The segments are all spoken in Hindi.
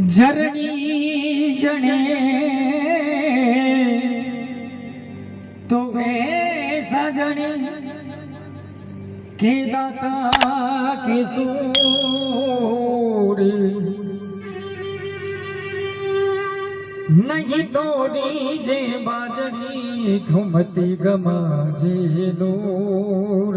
जरनी जने तो वैसा जने के दाता के सूर नहीं तोरी जे बाजड़ी थुमती गमा जे नूर।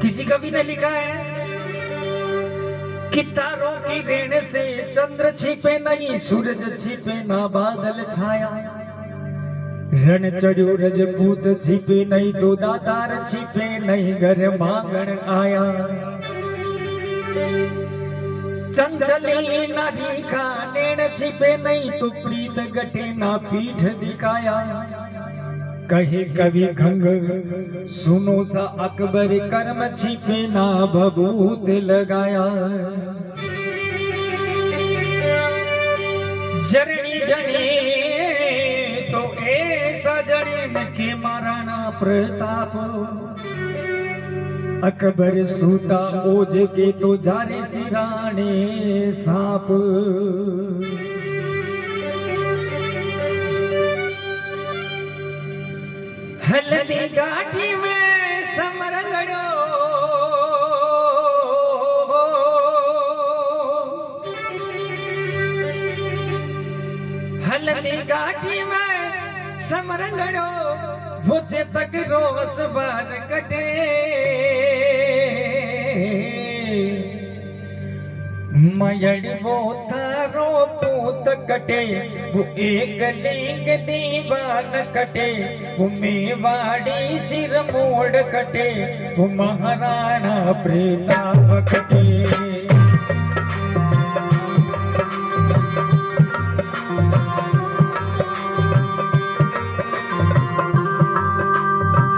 किसी कवि ने लिखा है कि तारों की रेण से चंद्र छिपे नहीं, सूरज छिपे ना बादल छाया, रण चढ़ो रजपूत छिपे नहीं तो दातार छिपे नहीं घर मांगण आया। चंचली नारी का नैन छिपे नहीं तो प्रीत गटे ना पीठ दिखाया। कहे कवि खंग सुनो सा अकबर कर्म छिपे ना भभूत लगाया। जरनी जने तो ऐसा जड़े न के महाराणा प्रताप, अकबर सूता ओज के तो जारे सिराने सांप। हल्दी गाठी में समर लड़ो, हल्दी गाठी में समर लड़ो, वो तक रोस बार कटे। मयड़ वो थारो पूत कटे, वो एक लिंग दीवान कटे, वो मेवाड़ी सिर मोड़ कटे, वो महाराणा प्रताप कटे।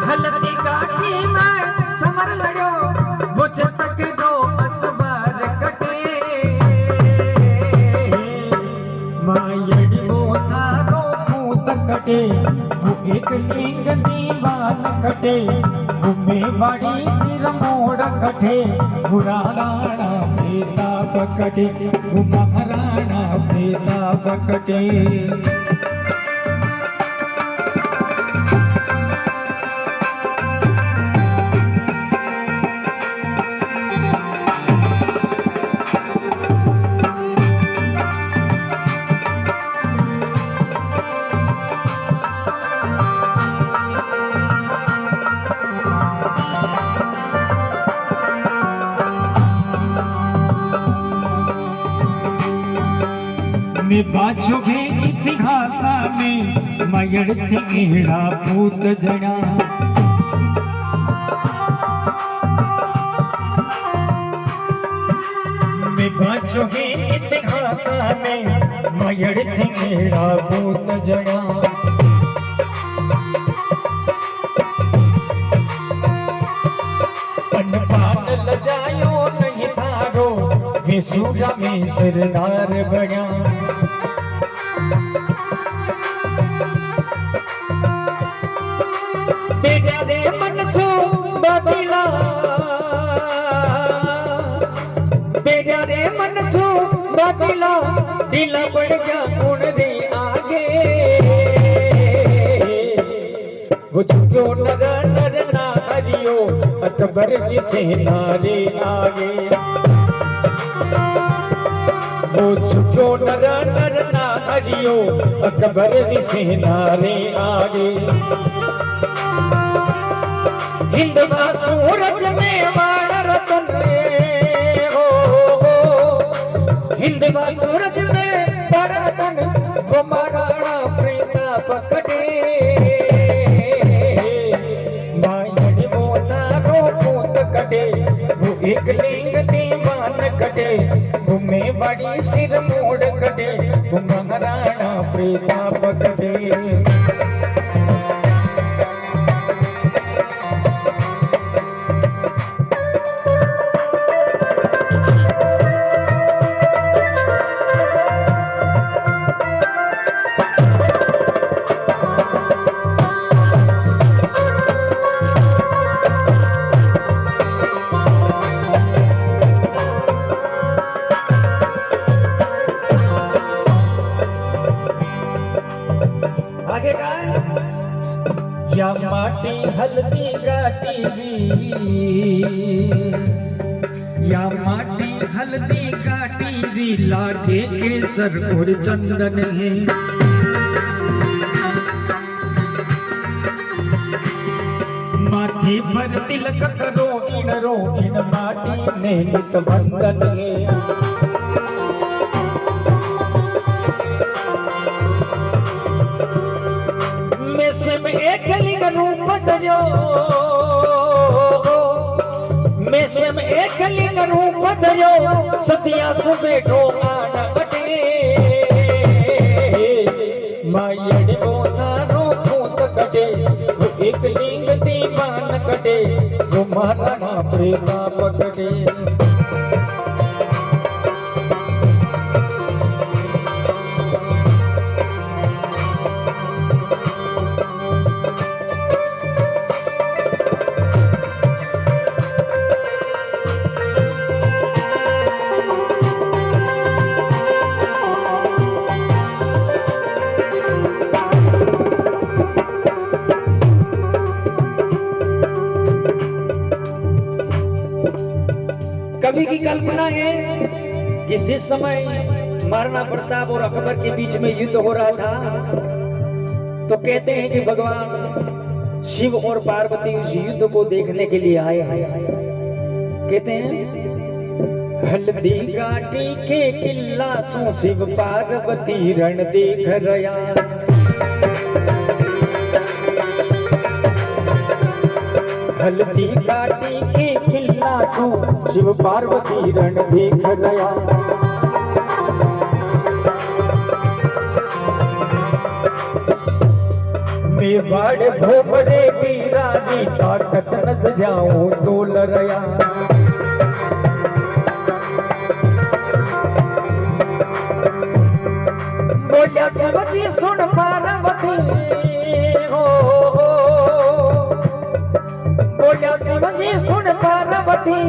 हल्दी गाठी में समर लड़ो, वो तक दो असबार कटे। कटे वो एक लिंग दीवान कटे, वो मेवाड़ी सिर मोड़ कटे, वो राणा प्रताप कटे, वो महाराणा प्रताप कटे। में बाजो के इतिहास में मयड़ थेड़ा पूत जड़ा। में बाजो के इतिहास में मयड़ थेड़ा पूत जड़ा। अनपान लजायो नहीं थारो, सूरा में सरदार बना। तेरा रे मनसू बदला, तेरा रे मनसू बदला, दिला पड़ गया उड़ दे आगे। वो क्यों नर नर ना हरियो, अकबर की सेना रे आगे। वो छुपो नर नर ना हरियो, अकबर की सेना रे आगे। हिंदवा सूरज में वाण रतन हो, हिंदवा सूरज में वाण रतन, वो महाराणा प्रताप कटे। मायड़ वो तारो पूत कटे, वो एक लिंग दीवान कटे, वो मेवाड़ी सिर मोड़ कटे, वो महाराणा प्रताप कटे। आगे का या माटी हल्दी गाटी या माटी हल्दी गाटी दी लागे केसर और चंदन है माथे पर तिलक करो इन माटी ने नित बंधन है में एक लिंग रूप धर्यो में स्वयं एक लिंग रूप धर्यो सतिया सुबेठो आन बटे मायड़ बोतारो खूंत कटे वो एक लिंग दीवान कटे वो महाराणा प्रताप कटे कवि की कल्पना है कि जिस समय महाराणा प्रताप और अकबर के बीच में युद्ध हो रहा था तो कहते हैं कि भगवान शिव और पार्वती उस युद्ध को देखने के लिए आए हैं। कहते हैं हल्दी घाटी के किला सो शिव पार्वती रण देख रया हल्दी घाटी के किला सो शिव पार्वती रण देख रया मेवाड़ भोपड़े की रानी ताकत न सजाऊं तो लरया बोलिया शिवजी सुन पार्वती हो बोलिया शिवजी सुन पार्वती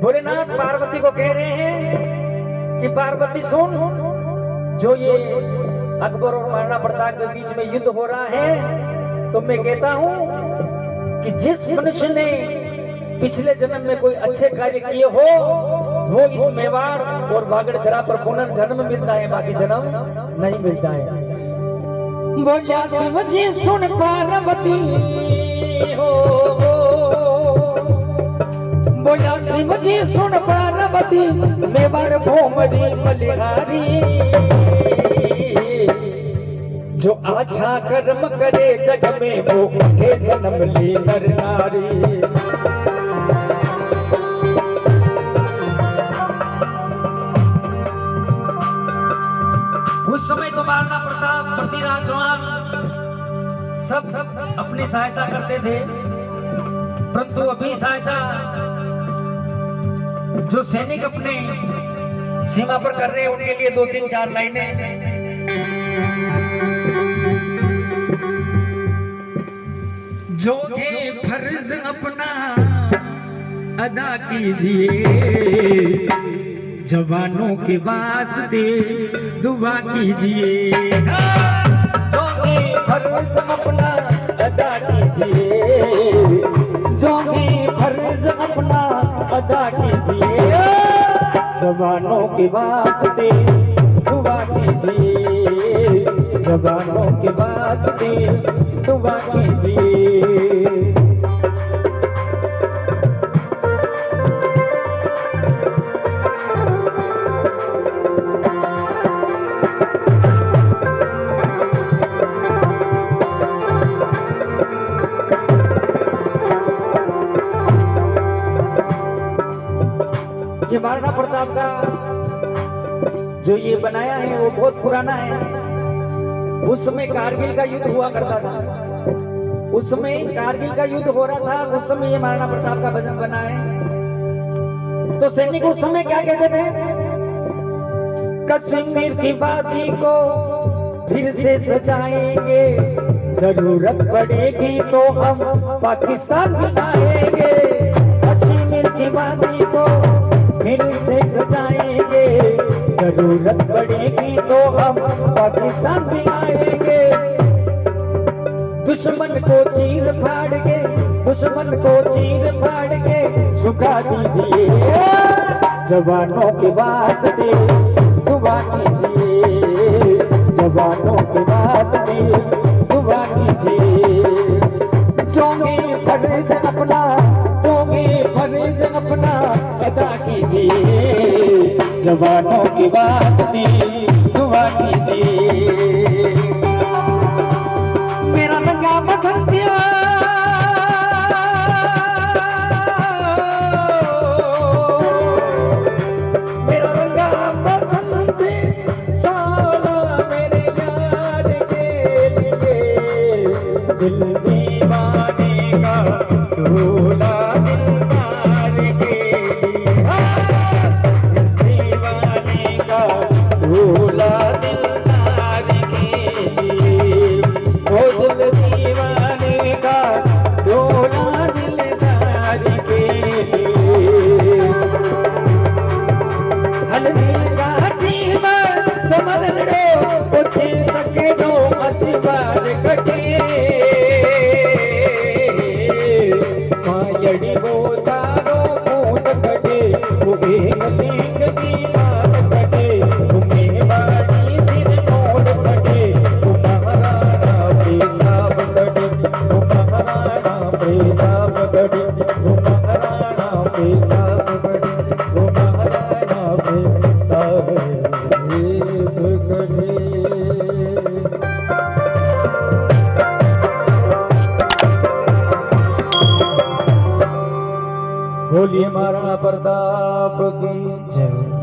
भोलेनाथ पार्वती को कह रहे हैं कि पार्वती सुन जो ये अकबर और महाराणा प्रताप के बीच में युद्ध हो रहा है तो मैं कहता हूं कि जिस मनुष्य ने पिछले जन्म में कोई अच्छे कार्य किए हो वो इस मेवाड़ और बागड़धरा पर पुनर्जन्म मिलता है बाकी जन्म नहीं मिलता है। बोलिया शिवजी सुन पार्वती हो बोलिया शिवजी सुन पार्वती मेवाड़ भोमरी बलिहारी जो अच्छा कर्म करे जग में वो उठे जन्म ले नर नारी उस समय तो महाराणा प्रताप पृथ्वीराज चौहान सब अपनी सहायता करते थे परंतु अभी सहायता जो सैनिक अपने सीमा पर कर रहे हैं उनके लिए 2-3-4 लाइनें जो ये फर्ज अपना अदा कीजिए जवानों के वास्ते दुआ कीजिए जो ये फर्ज अपना अदा कीजिए जो ये फर्ज अपना अदा कीजिए जवानों के वास्ते दुआ कीजिए जवानों के वास्ते दुआ कीजिए। ये महाराणा प्रताप का जो ये बनाया है वो बहुत पुराना है। उस समय कारगिल का युद्ध हुआ करता था उस समय कारगिल का युद्ध हो रहा था उस समय ये महाराणा प्रताप का भजन बना है। तो सैनिक उस समय क्या कहते थे कश्मीर की वादी को फिर से सजाएंगे जरूरत पड़ेगी तो हम पाकिस्तान भी आएंगे कश्मीर की वादी को फिर से सजाएंगे जरूरत पड़ेगी तो हम पाकिस्तान भी आएंगे। दुश्मन को चीर फाड़ के, दुश्मन को चीर फाड़ के सुखा दीजिए। जवानों के वास्ते दुआ कीजिए, जवानों के वास्ते दुआ कीजिए। जोंगे फर्ज अपना, जोंगे फर्ज अपना अदा कीजिए। जवानों के वास्ते दुआ कीजिए। मेरा लगा बसंतिया, मेरा लगा बसंती साला मेरे यार के लिए। दिल दीवाने का ढोला दिल मार के लिए, दीवाने का ढोला दिल मार के लिए। ओ दिल दीवाने का ढोला दिल मार के लिए। हल्दी घाटी में समझ लो कुछ सके दो मसीबार कटे। मायड़ी वो तारो कूद कटे, उबे गलीग दीवार कटे। तुम्हें बाड़ी सिर मोड़ कटे, महाराणा पेशाब कटे, महाराणा पेशाब कटे, महाराणा पेशाब कटे, महाराणा पेशाब कटे। बोलिए महाराणा प्रताप की जय।